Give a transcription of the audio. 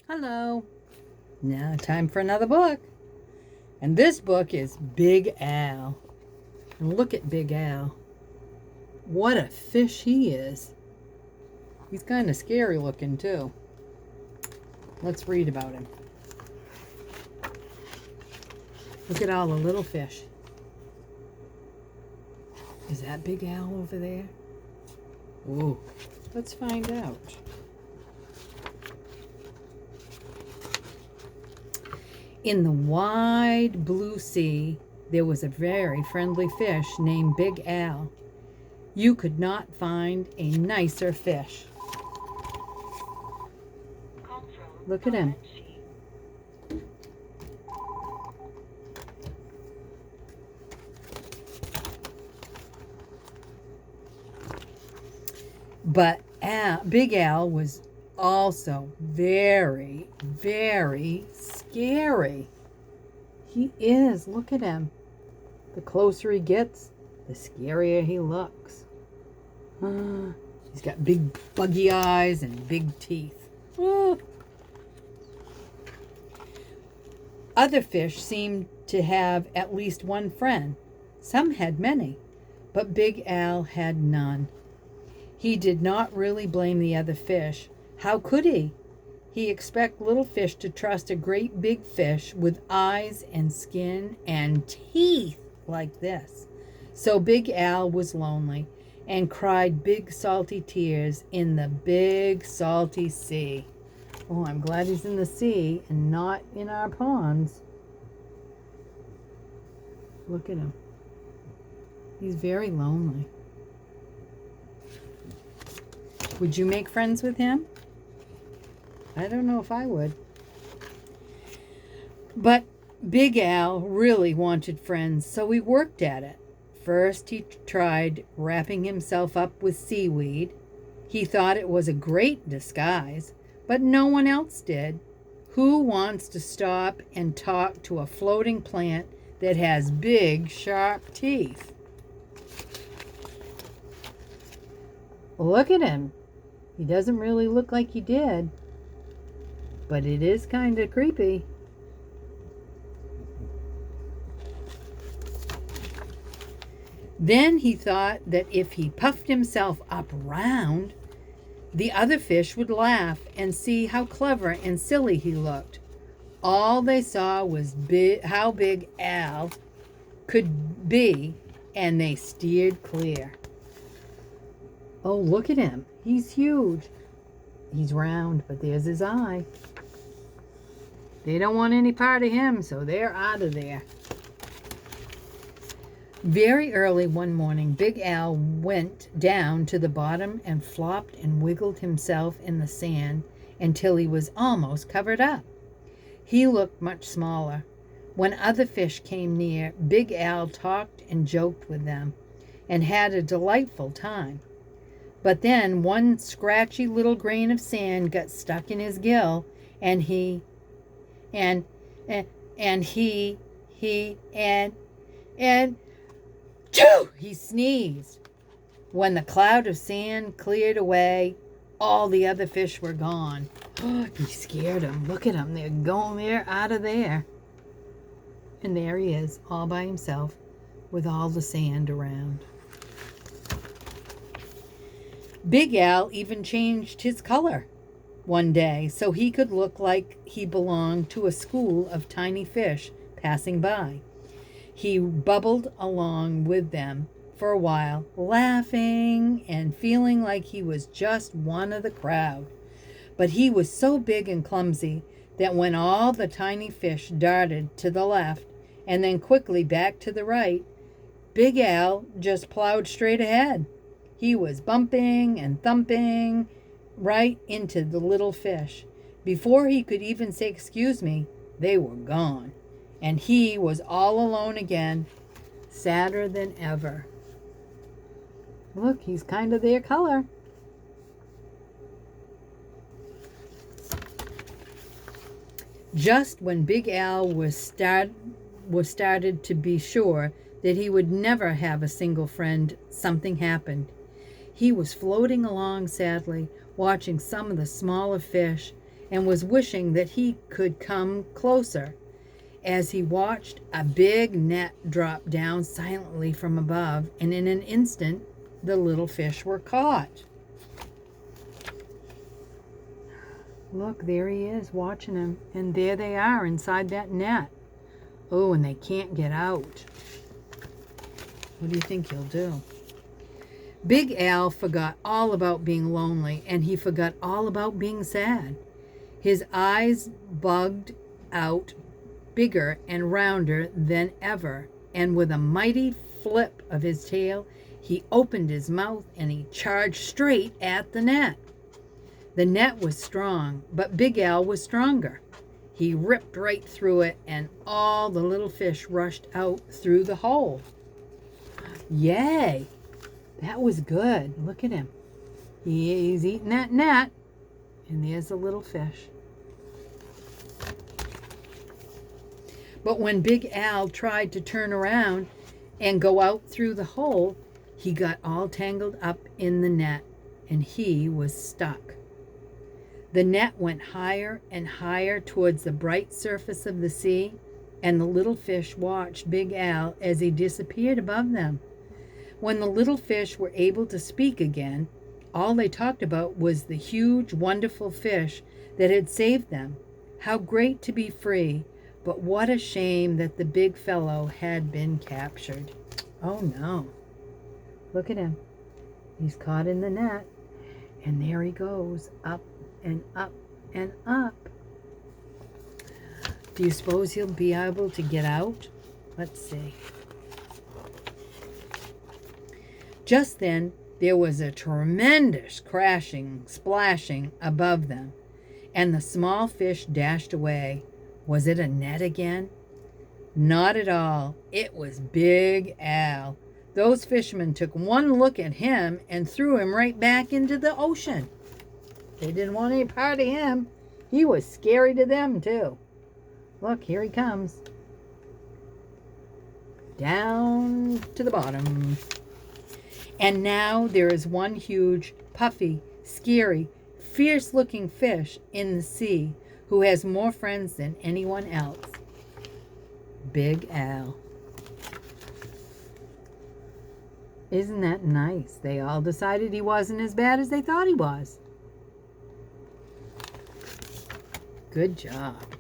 Hello. Now, time for another book. And this book is Big Al. And look at Big Al. What a fish he is. He's kind of scary looking, too. Let's read about him. Look at all the little fish. Is that Big Al over there? Ooh, let's find out. In the wide blue sea, there was a very friendly fish named Big Al. You could not find a nicer fish. Look at him. But Big Al was also very, very scary. He is. Look at him. The closer he gets, the scarier he looks. He's got big buggy eyes and big teeth. Other fish seemed to have at least one friend. Some had many, but Big Al had none. He did not really blame the other fish. How could he? He expected little fish to trust a great big fish with eyes and skin and teeth like this. So Big Al was lonely and cried big salty tears in the big salty sea. Oh, I'm glad he's in the sea and not in our ponds. Look at him. He's very lonely. Would you make friends with him? I don't know if I would. But Big Al really wanted friends, so he worked at it. First, he tried wrapping himself up with seaweed. He thought it was a great disguise, but no one else did. Who wants to stop and talk to a floating plant that has big, sharp teeth? Look at him. He doesn't really look like he did, but it is kind of creepy. Then he thought that if he puffed himself up round, the other fish would laugh and see how clever and silly he looked. All they saw was how big Al could be, and they steered clear. Oh, look at him. He's huge. He's round, but there's his eye. They don't want any part of him, so they're out of there. Very early one morning, Big Al went down to the bottom and flopped and wiggled himself in the sand until he was almost covered up. He looked much smaller. When other fish came near, Big Al talked and joked with them and had a delightful time. But then one scratchy little grain of sand got stuck in his gill, and he sneezed. When the cloud of sand cleared away, all the other fish were gone. Oh, he scared them. Look at them. They're out of there. And there he is, all by himself, with all the sand around. Big Al even changed his color one day so he could look like he belonged to a school of tiny fish passing by. He bubbled along with them for a while, laughing and feeling like he was just one of the crowd. But he was so big and clumsy that when all the tiny fish darted to the left and then quickly back to the right, Big Al just plowed straight ahead. He was bumping and thumping right into the little fish. Before he could even say, "Excuse me," they were gone. And he was all alone again, sadder than ever. Look, he's kind of their color. Just when Big Al was started to be sure that he would never have a single friend, something happened. He was floating along sadly, watching some of the smaller fish and was wishing that he could come closer. As he watched, a big net dropped down silently from above, and in an instant, the little fish were caught. Look, there he is watching him, and there they are inside that net. Oh, and they can't get out. What do you think he'll do? Big Al forgot all about being lonely, and he forgot all about being sad. His eyes bugged out bigger and rounder than ever, and with a mighty flip of his tail, he opened his mouth and he charged straight at the net. The net was strong, but Big Al was stronger. He ripped right through it, and all the little fish rushed out through the hole. Yay! That was good. Look at him. He's eating that net, and there's a little fish. But when Big Al tried to turn around and go out through the hole, he got all tangled up in the net, and he was stuck. The net went higher and higher towards the bright surface of the sea, and the little fish watched Big Al as he disappeared above them. When the little fish were able to speak again, all they talked about was the huge, wonderful fish that had saved them. How great to be free, but what a shame that the big fellow had been captured. Oh no. Look at him. He's caught in the net, and there he goes, up and up and up. Do you suppose he'll be able to get out? Let's see. Just then, there was a tremendous crashing, splashing above them, and the small fish dashed away. Was it a net again? Not at all. It was Big Al. Those fishermen took one look at him and threw him right back into the ocean. They didn't want any part of him. He was scary to them, too. Look, here he comes. Down to the bottom. And now there is one huge, puffy, scary, fierce-looking fish in the sea who has more friends than anyone else. Big Al. Isn't that nice? They all decided he wasn't as bad as they thought he was. Good job.